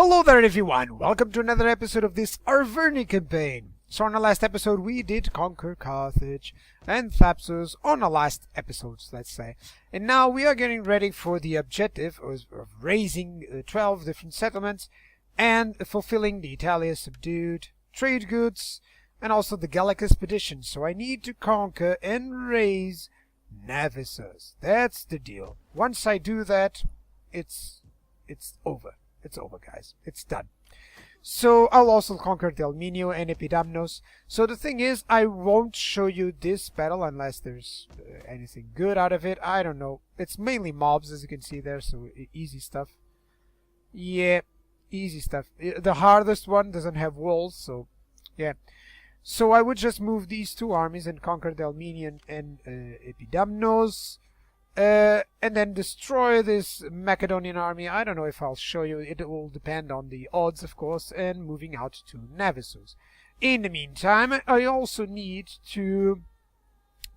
Hello there everyone, welcome to another episode of this Arverni campaign. So on the last episode we did conquer Carthage and Thapsus on the last episodes, let's say. And now we are getting ready for the objective of raising 12 different settlements and fulfilling the Italia subdued, trade goods, and also the Gallic expedition. So I need to conquer and raise Navisus. That's the deal. Once I do that, it's over. It's over, guys. It's done. So I'll also conquer Delminio and Epidamnos. So the thing is, I won't show you this battle unless there's anything good out of it. I don't know. It's mainly mobs, as you can see there, so easy stuff. Yeah, easy stuff. The hardest one doesn't have walls, so yeah. So I would just move these two armies and conquer Delminian and Epidamnos. And then destroy this Macedonian army. I don't know if I'll show you. It will depend on the odds, of course, and moving out to Navisus. In the meantime, I also need to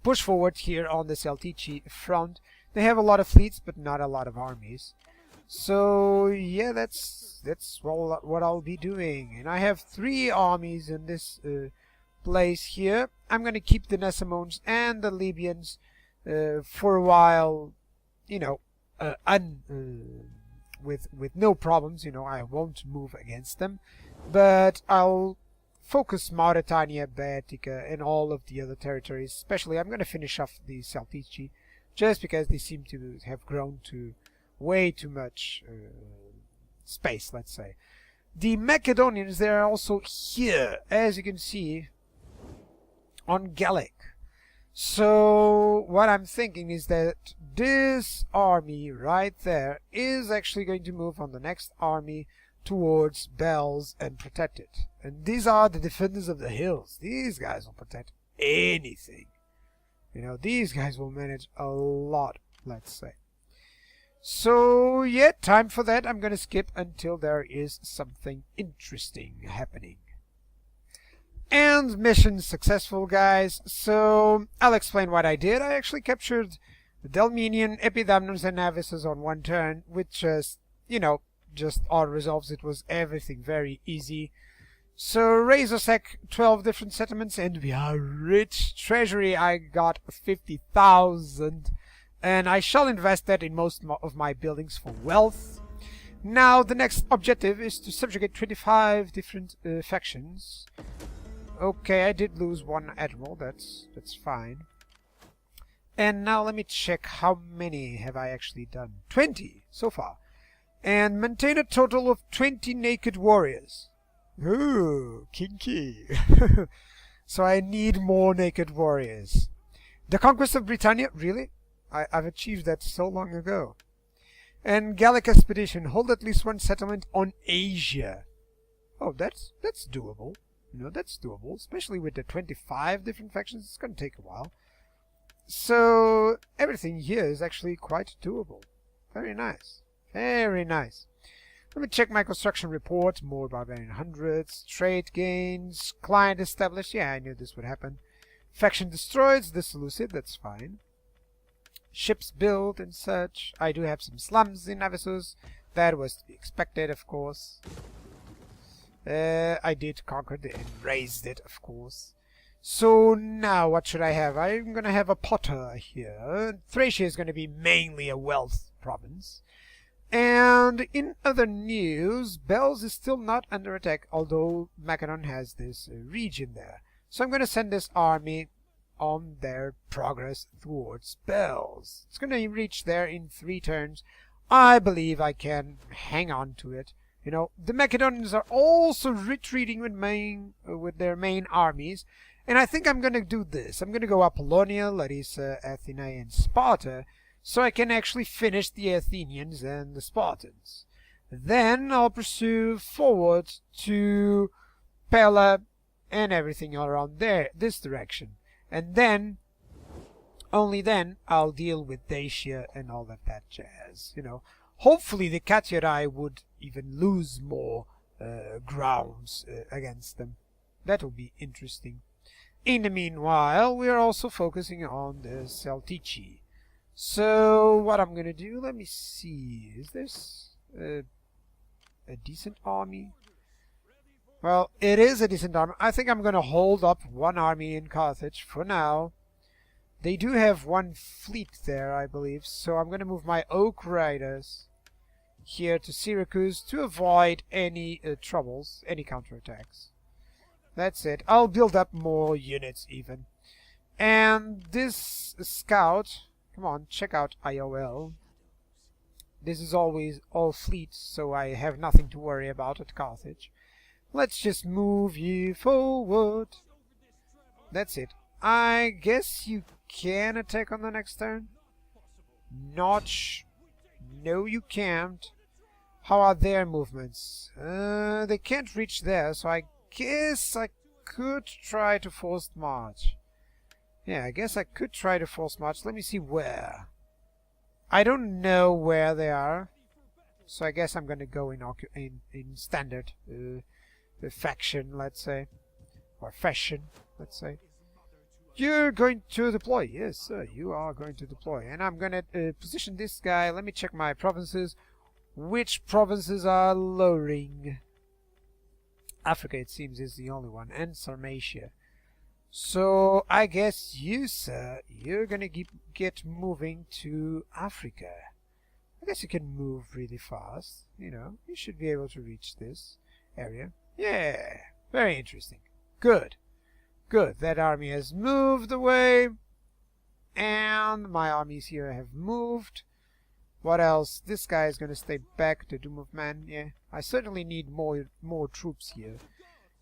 push forward here on the Celtici front. They have a lot of fleets, but not a lot of armies. So yeah, that's what I'll be doing. And I have 3 armies in this place here. I'm going to keep the Nesamones and the Libyans for a while, you know, with no problems. You know, I won't move against them, but I'll focus Mauritania, Baetica, and all of the other territories. Especially, I'm going to finish off the Celtici, just because they seem to have grown to way too much space, let's say. The Macedonians, they are also here, as you can see, on Gallic. So what I'm thinking is that this army right there is actually going to move on the next army towards Bells and protect it. And these are the defenders of the hills. These guys will protect anything. You know, these guys will manage a lot, let's say. So yeah, time for that. I'm gonna skip until there is something interesting happening. And mission successful, guys. So I'll explain what I did. I actually captured the Delminian, Epidamnus, and Navisus on one turn, which just, you know, just auto resolves. It was everything very easy. So Razorsack 12 different settlements, and we are rich. Treasury, I got 50,000, and I shall invest that in most of my buildings for wealth. Now the next objective is to subjugate 25 different factions. Okay, I did lose 1 admiral, that's fine. And now let me check how many have I actually done. 20 so far. And maintain a total of 20 naked warriors. Ooh, kinky. So I need more naked warriors. The conquest of Britannia? Really? I've achieved that so long ago. And Gallic expedition. Hold at least 1 settlement on Asia. Oh, that's doable. You know, that's doable, especially with the 25 different factions. It's going to take a while. So everything here is actually quite doable. Very nice. Very nice. Let me check my construction report. More barbarian hundreds. Trade gains. Client established. Yeah, I knew this would happen. Faction destroyed. Dissoluted. That's fine. Ships built and such. I do have some slums in Navisus. That was to be expected, of course. I did conquer it and raised it, of course. So now what should I have? I'm going to have a potter here. Thracia is going to be mainly a wealth province. And in other news, Bells is still not under attack, although Macedon has this region there. So I'm going to send this army on their progress towards Bells. It's going to reach there in 3 turns. I believe I can hang on to it. You know, the Macedonians are also retreating with their main armies, and I think I'm going to do this. I'm going to go Apollonia, Larissa, Athena, and Sparta, so I can actually finish the Athenians and the Spartans. Then I'll pursue forward to Pella and everything around there, this direction. And then, only then, I'll deal with Dacia and all of that jazz, you know. Hopefully the Katyarai would even lose more grounds against them. That will be interesting. In the meanwhile, we are also focusing on the Celtici. So what I'm going to do, let me see, is this a decent army? Well, it is a decent army. I think I'm going to hold up one army in Carthage for now. They do have one fleet there, I believe, so I'm going to move my Oak Riders here to Syracuse to avoid any troubles, any counterattacks. That's it. I'll build up more units even. And this scout, come on, check out IOL. This is always all fleets, so I have nothing to worry about at Carthage. Let's just move you forward. That's it. I guess you can attack on the next turn. No, you can't. How are their movements? They can't reach there, so I guess I could try to force march. Yeah, I guess I could try to force march. Let me see where. I don't know where they are, so I guess I'm gonna go in standard faction, let's say, or fashion, let's say. You're going to deploy. Yes, sir, you are going to deploy. And I'm gonna position this guy. Let me check my provinces. Which provinces are lowering? Africa, it seems, is the only one, and Sarmatia. So I guess you, sir, you're gonna get moving to Africa. I guess you can move really fast. You know, you should be able to reach this area. Yeah, very interesting. Good. Good. That army has moved away. And my armies here have moved. What else? This guy is going to stay back, the Doom of Man. Yeah, I certainly need more troops here.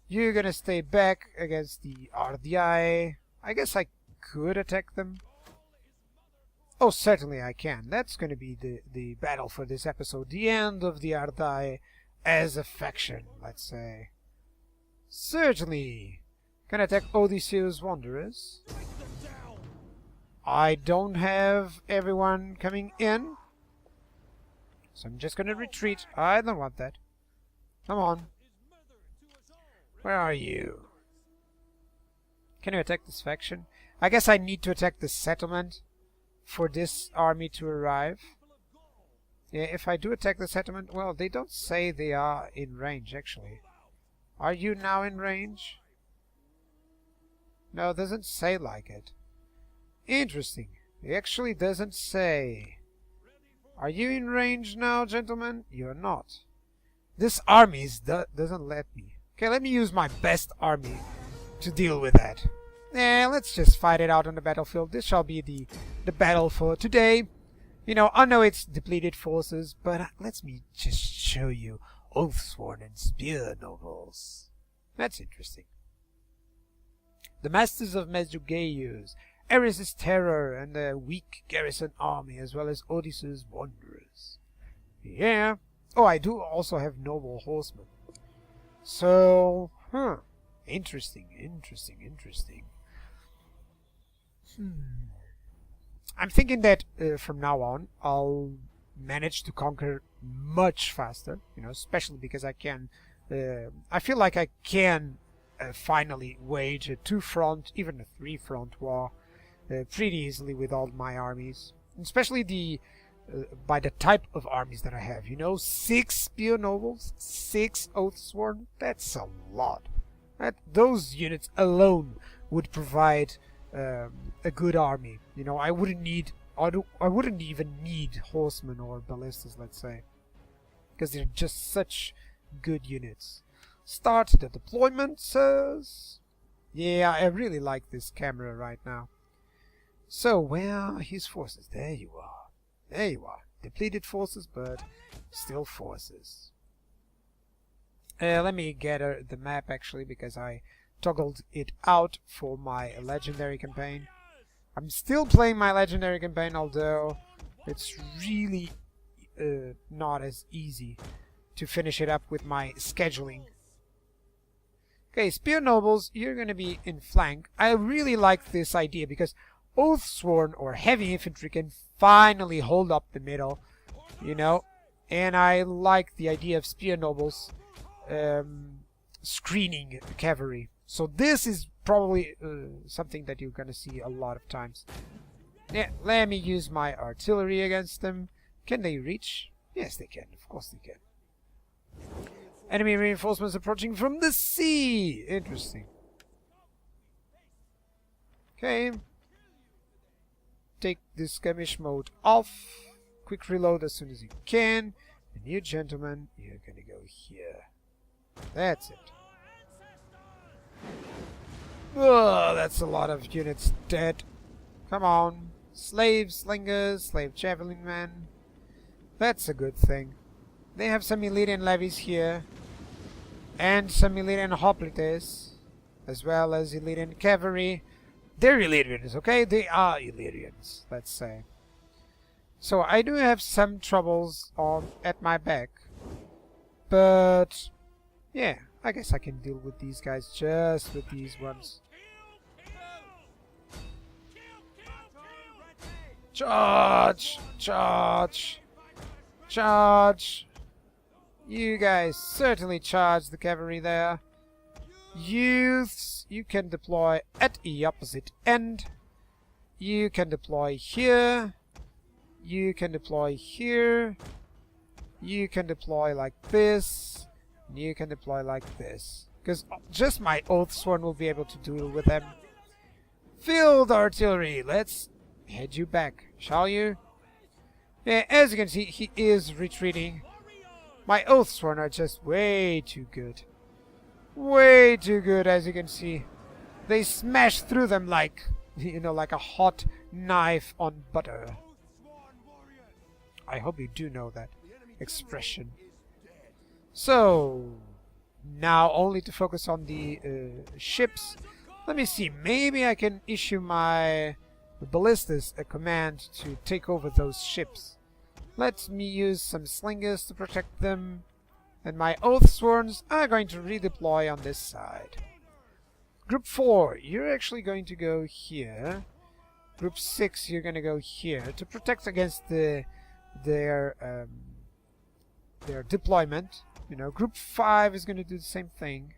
You're going to stay back against the RDI. I guess I could attack them. Oh, certainly I can. That's going to be the battle for this episode. The end of the RDI as a faction, let's say. Certainly. Can I attack Odysseus Wanderers? I don't have everyone coming in, so I'm just gonna retreat. I don't want that. Come on. Where are you? Can you attack this faction? I guess I need to attack the settlement for this army to arrive. Yeah, if I do attack the settlement, well, they don't say they are in range, actually. Are you now in range? No, it doesn't say like it. Interesting. It actually doesn't say. Are you in range now, gentlemen? You're not. This army doesn't let me. Okay, let me use my best army to deal with that. Let's just fight it out on the battlefield. This shall be the battle for today. You know, I know it's depleted forces, but let me just show you Oathsworn and Spear Nobles. That's interesting. The Masters of Mesdugaeus, Ares' Terror, and the weak garrison army, as well as Odysseus' Wanderers. Yeah. Oh, I do also have noble horsemen. So, interesting. I'm thinking that from now on, I'll manage to conquer much faster, you know, especially because I can, I feel like I can finally wage a 2-front, even a 3-front war pretty easily with all my armies, especially by the type of armies that I have. You know, 6 Spear Nobles, 6 Oathsworn, that's a lot. Those units alone would provide a good army. You know, I wouldn't even need horsemen or ballistas, let's say, because they're just such good units. Start the deployment, sirs. Yeah, I really like this camera right now. So, where are his forces? There you are. There you are. Depleted forces, but still forces. Let me get the map, actually, because I toggled it out for my legendary campaign. I'm still playing my legendary campaign, although it's really not as easy to finish it up with my scheduling. Okay, Spear Nobles, you're going to be in flank. I really like this idea because Oathsworn or heavy infantry can finally hold up the middle, you know, and I like the idea of Spear Nobles screening cavalry. So this is probably something that you're going to see a lot of times. Yeah, let me use my artillery against them. Can they reach? Yes, they can. Of course they can. Enemy reinforcements approaching from the sea! Interesting. Okay. Take this skirmish mode off. Quick reload as soon as you can. And you gentlemen, you're gonna go here. That's it. Oh, that's a lot of units dead. Come on. Slave slingers, slave javelin men. That's a good thing. They have some Illyrian levies here. And some Illyrian hoplites. As well as Illyrian cavalry. They're Illyrians, okay? They are Illyrians, let's say. So I do have some troubles at my back. But yeah, I guess I can deal with these guys just with these ones. Charge! Charge! Charge! You guys certainly charge the cavalry there. Youths, you can deploy at the opposite end. You can deploy here. You can deploy here. You can deploy like this. You can deploy like this. Because just my Oathsworn will be able to deal with them. Field artillery, let's head you back, shall you? Yeah, as you can see, he is retreating. My Oathsworn are just way too good. Way too good, as you can see. They smash through them like, you know, like a hot knife on butter. I hope you do know that expression. So, now only to focus on the ships. Let me see, maybe I can issue my ballistas a command to take over those ships. Let me use some slingers to protect them. And my Oathsworns are going to redeploy on this side. Group 4, you're actually going to go here. Group 6, you're going to go here to protect against their deployment. You know, Group 5 is going to do the same thing.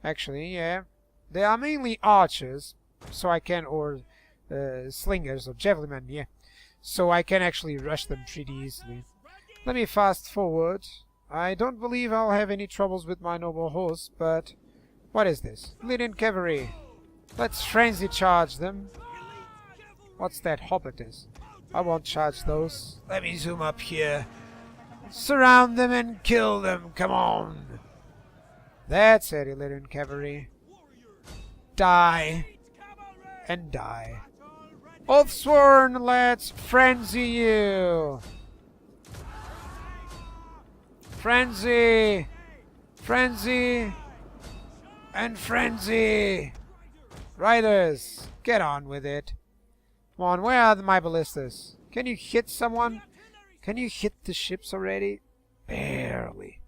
Actually, yeah. They are mainly archers, so I can, or slingers or javelin men, yeah. So I can actually rush them pretty easily. Let me fast forward. I don't believe I'll have any troubles with my noble horse, but what is this? Illyrian cavalry. Let's frenzy charge them. What's that hoplites? I won't charge those. Let me zoom up here. Surround them and kill them. Come on. That's it, Illyrian cavalry. Die. And die. Oathsworn, let's frenzy you. Frenzy! Frenzy! And frenzy! Riders, get on with it. Come on, where are my ballistas? Can you hit someone? Can you hit the ships already? Barely.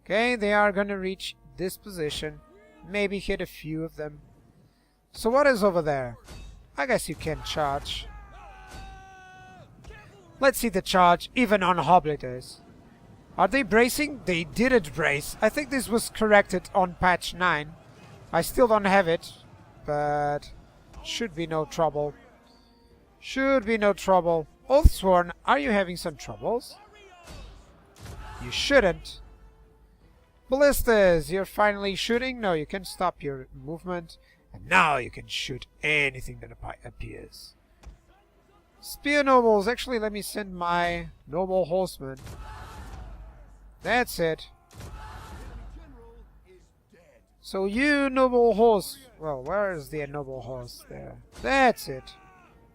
Okay, they are gonna reach this position. Maybe hit a few of them. So what is over there? I guess you can charge. Let's see the charge, even on hoplites. Are they bracing? They didn't brace. I think this was corrected on patch 9. I still don't have it, but should be no trouble. Should be no trouble. Oathsworn, are you having some troubles? You shouldn't. Ballistas, you're finally shooting? No, you can stop your movement. And now you can shoot anything that appears. Spear nobles, actually let me send my noble horsemen. That's it. So you noble horse, well, where is the noble horse there? That's it.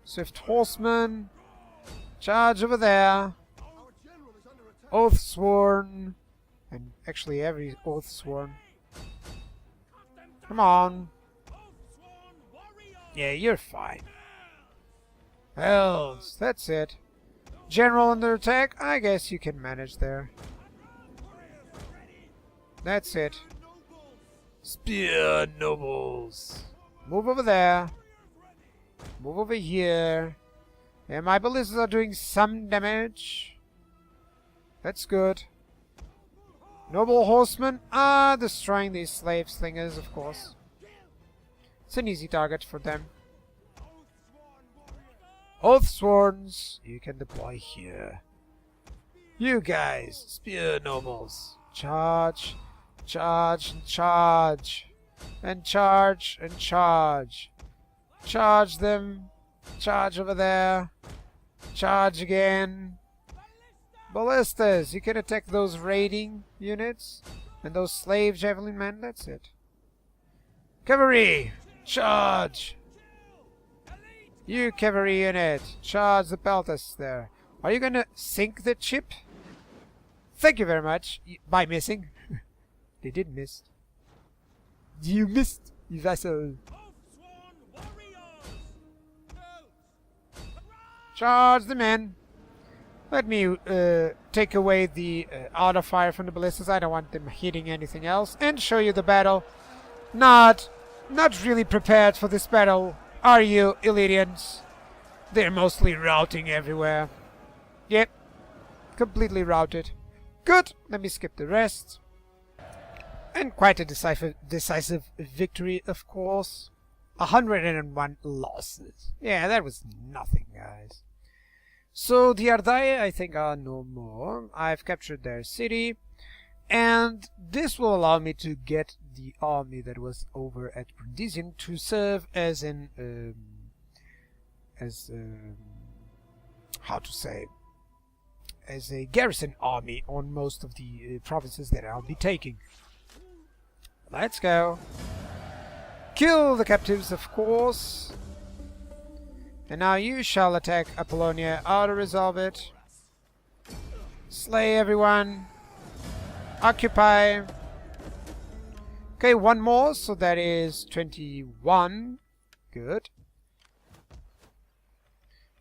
Swift horseman, charge over there. Oathsworn, and actually every Oathsworn. Come on. Yeah, you're fine. Hells, that's it. General under attack, I guess you can manage there. That's it. Spear nobles. Move over there. Move over here. And my ballistas are doing some damage. That's good. Noble horsemen are destroying these slave slingers, of course. It's an easy target for them. Oathsworns, you can deploy here. You guys, spear nobles, Charge. Charge and charge. And charge and charge. Charge them. Charge over there. Charge again. Ballistas! You can attack those raiding units. And those slave javelin men. That's it. Cavalry! Charge! You cavalry unit! Charge the peltas there. Are you gonna sink the ship? Thank you very much. By missing. They did miss. You missed, you vessel. Charge the men. Let me take away the auto fire from the ballistas. I don't want them hitting anything else. And show you the battle. Not really prepared for this battle, are you, Illyrians? They're mostly routing everywhere. Yep. Completely routed. Good. Let me skip the rest. And quite a decisive victory, of course. 101 losses. Yeah, that was nothing, guys. So the Ardai, I think, are no more. I've captured their city. And this will allow me to get the army that was over at Brundisian to serve as an... how to say... as a garrison army on most of the provinces that I'll be taking. Let's go. Kill the captives, of course. And now you shall attack Apollonia. Auto-resolve it. Slay everyone. Occupy. Okay, one more, so that is 21. Good.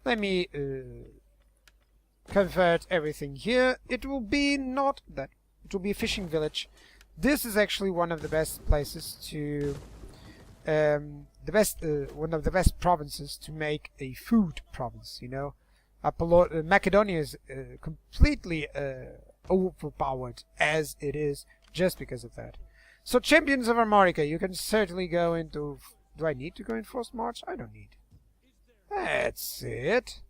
Let me convert everything here. It will be not that. It will be a fishing village. This is actually one of the best places to... one of the best provinces to make a food province, you know. Macedonia is completely overpowered as it is just because of that. So, champions of Armorica, you can certainly go into... Do I need to go in forced march? I don't need. That's it.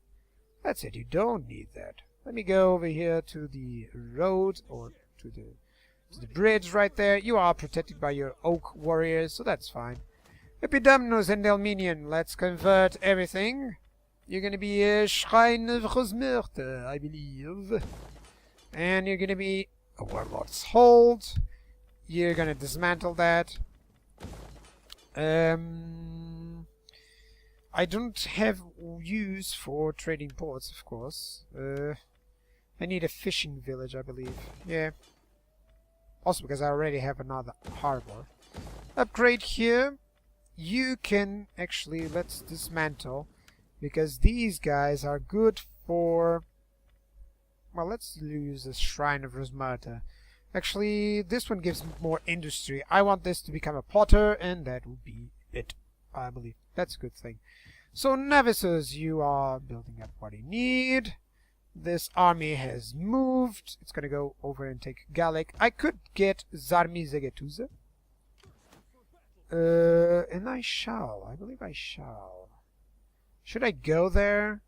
That's it, you don't need that. Let me go over here to the road, or to the bridge right there. You are protected by your oak warriors, so that's fine. Epidamnus and Delminian, let's convert everything. You're gonna be a Shrine of Rosmurte, I believe. And you're gonna be a Warlord's Hold. You're gonna dismantle that. I don't have use for trading ports, of course. I need a fishing village, I believe. Yeah. Also because I already have another harbor. Upgrade here. You can actually, let's dismantle, because these guys are good for... Well, let's use a Shrine of Rosmurte. Actually, this one gives more industry. I want this to become a potter, and that will be it, I believe. That's a good thing. So, Navisos, you are building up what you need. This army has moved. It's gonna go over and take Gallic. I could get Zarmi Zegetuza. And I shall. I believe I shall. Should I go there?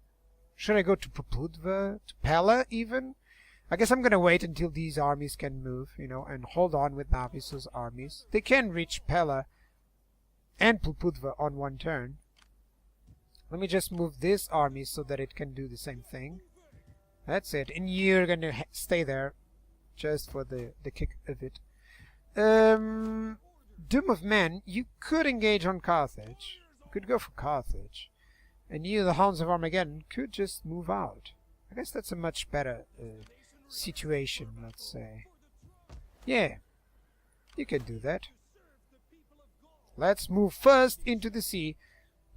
Should I go to Popudva? To Pella, even? I guess I'm gonna wait until these armies can move, you know, and hold on with Navisos' armies. They can reach Pella and Popudva on one turn. Let me just move this army so that it can do the same thing. That's it. And you're gonna stay there just for the kick of it. Doom of Men, you could engage on Carthage. You could go for Carthage. And you, the Hounds of Armageddon, could just move out. I guess that's a much better situation, let's say. Yeah, you can do that. Let's move first into the sea.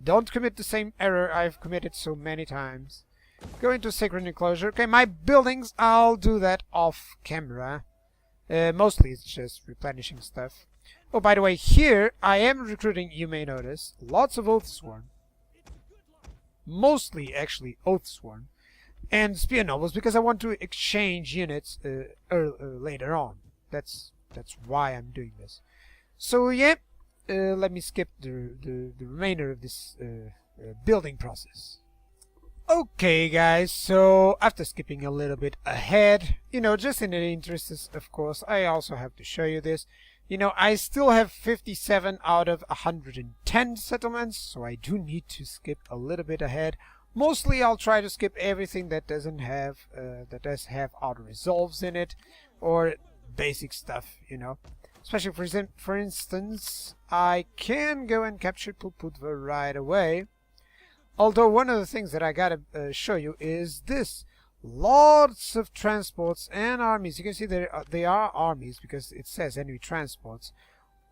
Don't commit the same error I've committed so many times. Go into Sacred Enclosure. Okay, my buildings, I'll do that off camera. Mostly it's just replenishing stuff. Oh, by the way, here I am recruiting, you may notice, lots of Oathsworn. Mostly, actually, Oathsworn. And Spear Nobles, because I want to exchange units later on. That's why I'm doing this. So, yeah, let me skip the remainder of this building process. Okay guys, so after skipping a little bit ahead, just in the interest of course, I also have to show you this. I still have 57 out of 110 settlements, so I do need to skip a little bit ahead. Mostly I'll try to skip everything that does have auto resolves in it, or basic stuff, Especially for instance, I can go and capture Pulpudva right away. Although one of the things that I gotta show you is this. Lots of transports and armies. You can see they are armies because it says enemy transports.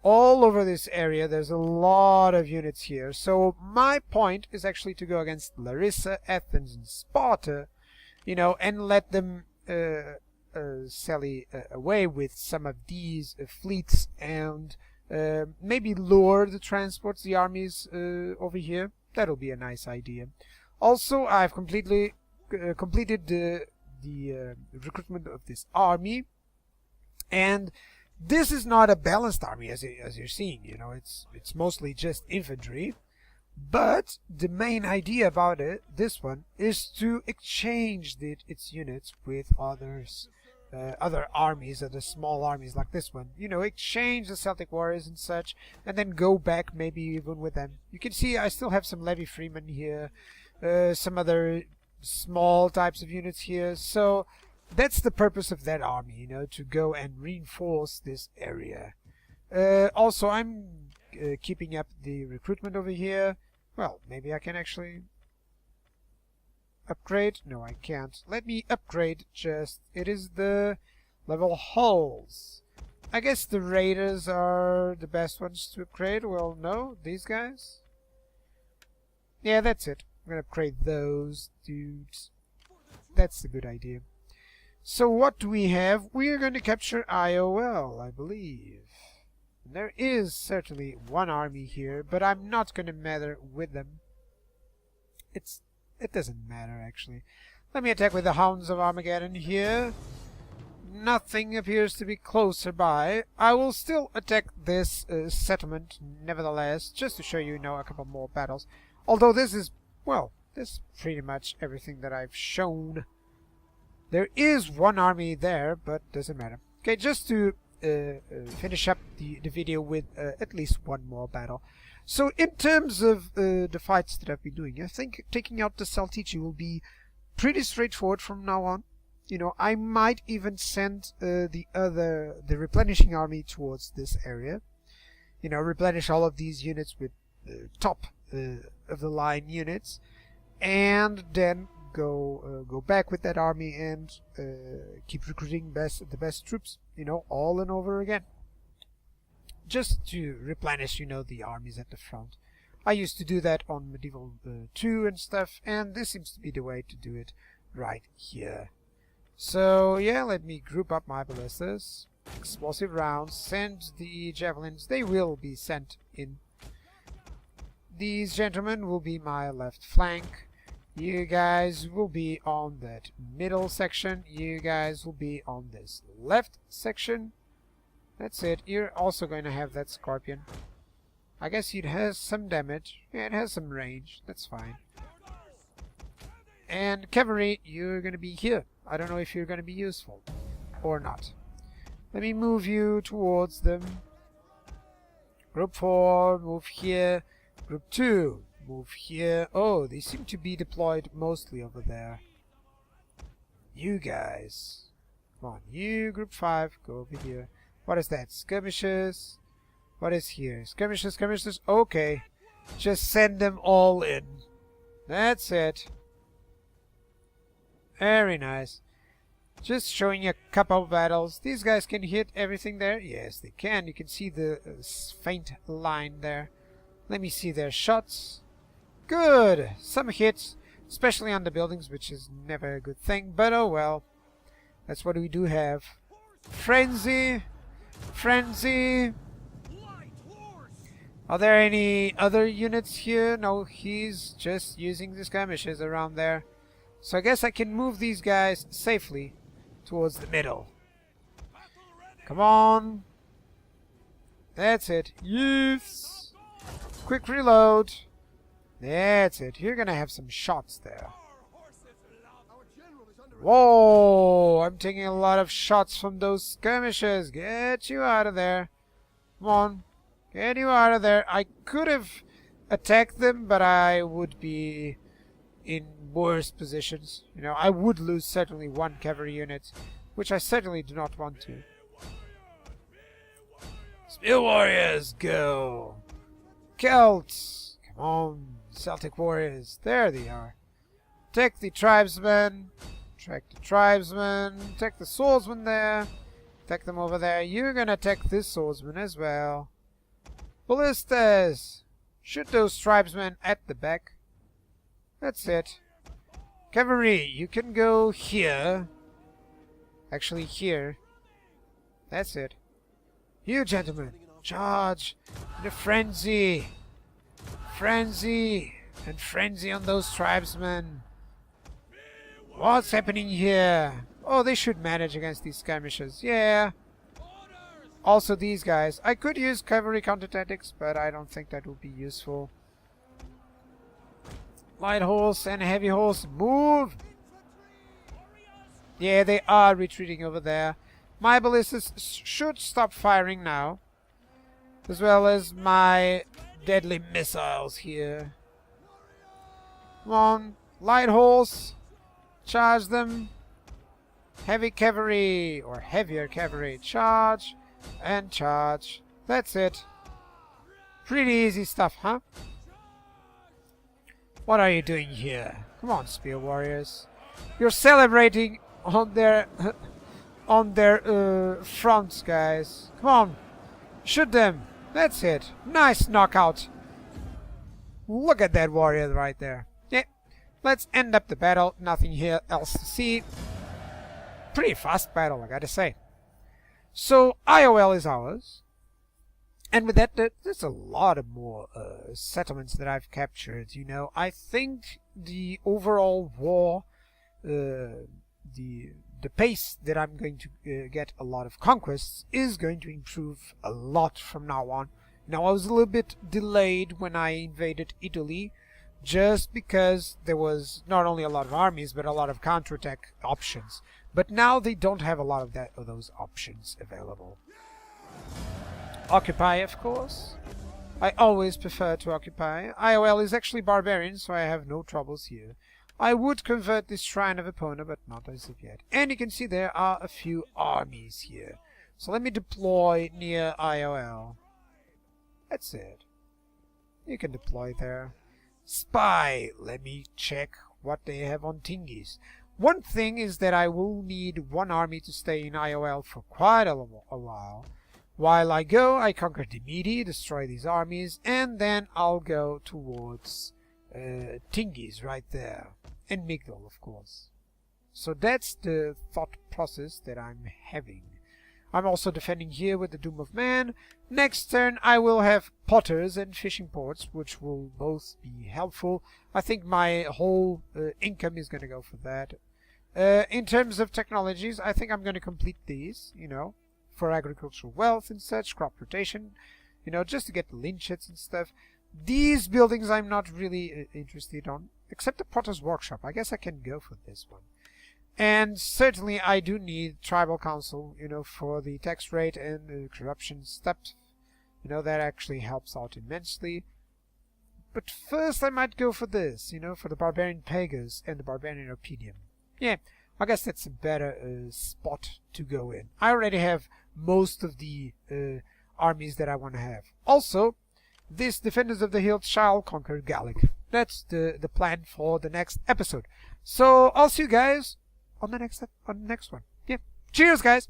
All over this area there's a lot of units here. So my point is actually to go against Larissa, Athens and Sparta, and let them sally away with some of these fleets and maybe lure the transports, the armies over here. That'll be a nice idea. Also, I've completed the recruitment of this army, and this is not a balanced army as you're seeing. It's mostly just infantry, but the main idea about this one is to exchange its units with others. Other armies, other small armies like this one, exchange the Celtic warriors and such, and then go back maybe even with them. You can see I still have some levy freemen here, some other small types of units here, so that's the purpose of that army, to go and reinforce this area. Also, I'm keeping up the recruitment over here. Well, maybe I can actually upgrade? No, I can't. Let me upgrade just. It is the level hulls. I guess the raiders are the best ones to upgrade. Well, no, these guys. Yeah, that's it. I'm gonna upgrade those dudes. That's a good idea. So what do we have? We are going to capture IOL, I believe. There is certainly one army here, but I'm not going to matter with them. It doesn't matter, actually. Let me attack with the Hounds of Armageddon here. Nothing appears to be closer by. I will still attack this settlement, nevertheless, just to show you, a couple more battles. Although this is, well, this is pretty much everything that I've shown. There is one army there, but doesn't matter. Okay, just to finish up the video with at least one more battle. So in terms of the fights that I've been doing, I think taking out the Saltici will be pretty straightforward from now on. I might even send the replenishing army towards this area. Replenish all of these units with top of the line units, and then go back with that army and keep recruiting the best troops. All and over again. Just to replenish, the armies at the front. I used to do that on Medieval 2 and stuff, and this seems to be the way to do it right here. So, yeah, let me group up my ballistas. Explosive rounds, send the javelins, they will be sent in. These gentlemen will be my left flank. You guys will be on that middle section. You guys will be on this left section. That's it. You're also going to have that Scorpion. I guess it has some damage. Yeah, it has some range. That's fine. And Cavalry, you're going to be here. I don't know if you're going to be useful or not. Let me move you towards them. Group 4, move here. Group 2, move here. Oh, they seem to be deployed mostly over there. You guys. Come on, you, Group 5, go over here. What is that? Skirmishes? What is here? Skirmishes, skirmishes? Okay. Just send them all in. That's it. Very nice. Just showing you a couple of battles. These guys can hit everything there? Yes, they can. You can see the faint line there. Let me see their shots. Good! Some hits, especially on the buildings, which is never a good thing, but oh well. That's what we do have. Frenzy! Frenzy! Are there any other units here? No, he's just using the skirmishes around there. So I guess I can move these guys safely towards the middle. Come on! That's it. Yes! Quick reload! That's it. You're gonna have some shots there. Whoa! I'm taking a lot of shots from those skirmishers. Get you out of there. Come on. Get you out of there. I could have attacked them, but I would be in worse positions. You know, I would lose certainly one cavalry unit, which I certainly do not want to. Spear warriors, go! Celts! Come on, Celtic warriors. There they are. Take the tribesmen. Track the tribesmen. Take the swordsmen there. Take them over there. You're gonna take this swordsman as well. Ballistas! Shoot those tribesmen at the back. That's it. Cavalry, you can go here. Actually, here. That's it. You gentlemen, charge in a frenzy. Frenzy and frenzy on those tribesmen. What's happening here? Oh, they should manage against these skirmishers. Yeah. Also these guys. I could use cavalry counter-tactics, but I don't think that will be useful. Light horse and heavy horse, move! Yeah, they are retreating over there. My ballistas should stop firing now. As well as my deadly missiles here. Come on, light horse. Charge them. Heavy cavalry, or heavier cavalry. Charge and charge. That's it. Pretty easy stuff, huh? What are you doing here? Come on, spear warriors. You're celebrating on their fronts, guys. Come on. Shoot them. That's it. Nice knockout. Look at that warrior right there. Yeah. Let's end up the battle. Nothing here else to see. Pretty fast battle, I gotta say. So, IOL is ours. And with that, there's a lot of more settlements that I've captured, you know. I think the overall war, the pace that I'm going to get a lot of conquests is going to improve a lot from now on. Now, I was a little bit delayed when I invaded Italy, just because there was not only a lot of armies, but a lot of counterattack options. But now they don't have a lot of those options available. Occupy, of course. I always prefer to occupy. IOL is actually barbarian, so I have no troubles here. I would convert this Shrine of Epona, but not as of yet. And you can see there are a few armies here. So let me deploy near IOL. That's it. You can deploy there. Spy! Let me check what they have on Tingis. One thing is that I will need one army to stay in IOL for quite a while. While I go, I conquer Demidi, destroy these armies, and then I'll go towards Tingis right there. And Migdol, of course. So that's the thought process that I'm having. I'm also defending here with the Doom of Man. Next turn I will have potters and fishing ports, which will both be helpful. I think my whole income is going to go for that. In terms of technologies, I think I'm going to complete these, you know, for agricultural wealth and such, crop rotation, you know, just to get the lynchets and stuff. These buildings I'm not really interested on, except the Potter's Workshop. I guess I can go for this one. And certainly I do need Tribal Council, you know, for the tax rate and the corruption stuff. You know, that actually helps out immensely. But first I might go for this, you know, for the Barbarian Pagas and the Barbarian Opidium. Yeah, I guess that's a better spot to go in. I already have most of the armies that I want to have. Also, this Defenders of the Hill shall conquer Gallic. That's the plan for the next episode. So I'll see you guys on the next one. Yeah. Cheers, guys.